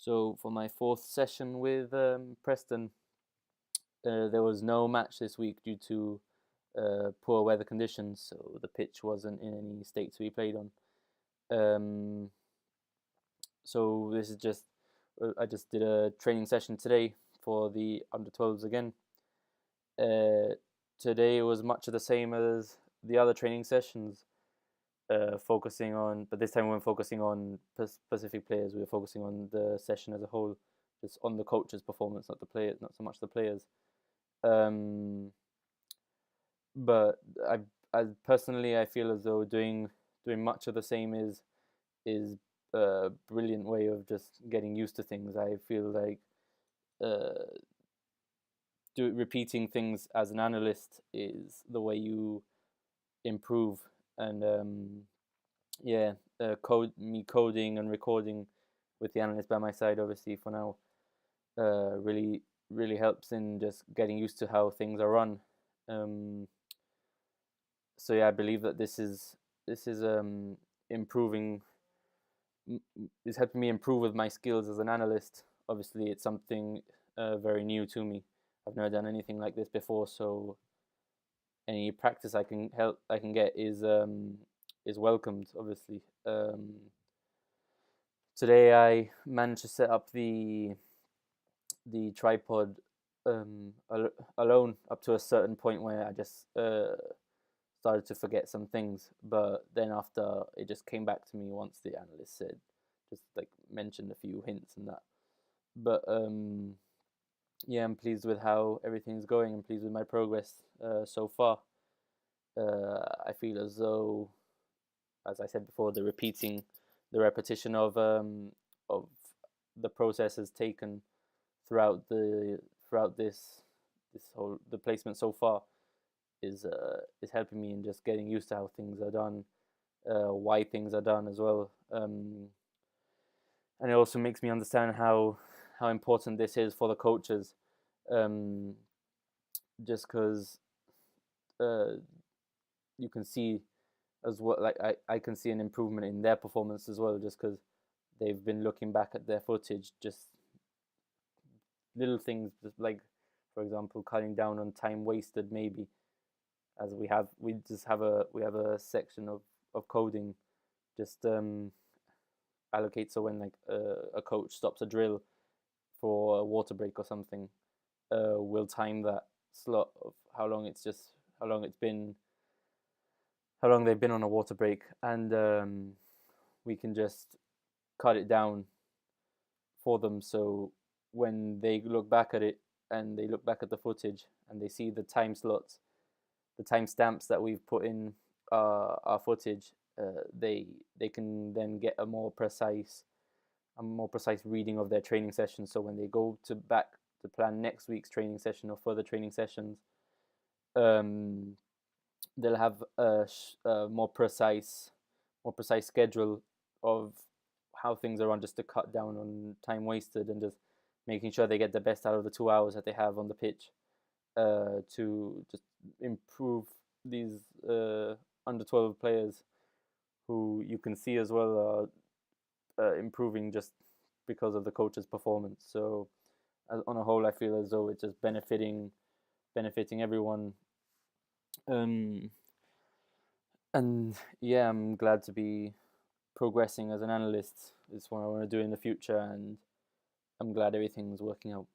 So for my fourth session with Preston, there was no match this week due to poor weather conditions, so the pitch wasn't in any state to be played on. Um, so this is just I just did a training session today for the under 12s again. Uh, Today was much of the same as the other training sessions, focusing on, but this time we weren't focusing on specific players. We were focusing on the session as a whole, just on the coach's performance, not the players, not so much the players. Um, but I personally, I feel as though doing much of the same is a brilliant way of just getting used to things. I feel like uh, repeating things as an analyst is the way you improve. And yeah, coding and recording with the analyst by my side, obviously for now, really helps in just getting used to how things are run. Um, so yeah, I believe that this is improving, is helping me improve with my skills as an analyst. Obviously, it's something very new to me. I've never done anything like this before, so any practice I can get is welcomed. Obviously, today I managed to set up the tripod alone up to a certain point where I just started to forget some things, but then after it just came back to me once the analyst said, just like mentioned a few hints and that. But yeah, I'm pleased with how everything's going. I'm pleased with my progress so far. I feel as though, as I said before, the repetition of the process has taken throughout this whole the placement so far is helping me in just getting used to how things are done, why things are done as well, and it also makes me understand how important this is for the coaches, um, just because uh, you can see as well. Like I can see an improvement in their performance as well, just because they've been looking back at their footage, just little things, just like for example, cutting down on time wasted maybe, as we have a section of coding, just allocate, so when like a coach stops a drill for a water break or something, we'll time that slot of how long it's been how long they've been on a water break, and we can just cut it down for them, so when they look back at it and they look back at the footage and they see the time slots, the timestamps that we've put in our footage, they can then get a more precise reading of their training session. So when they go to back to plan next week's training session or further training sessions, um, they'll have a more precise schedule of how things are run, just to cut down on time wasted and just making sure they get the best out of the 2 hours that they have on the pitch, to just improve these under 12 players, who you can see as well are improving just because of the coach's performance. So on a whole, I feel as though it's just benefiting everyone. Um, and yeah, I'm glad to be progressing as an analyst. It's what I want to do in the future, and I'm glad everything's working out.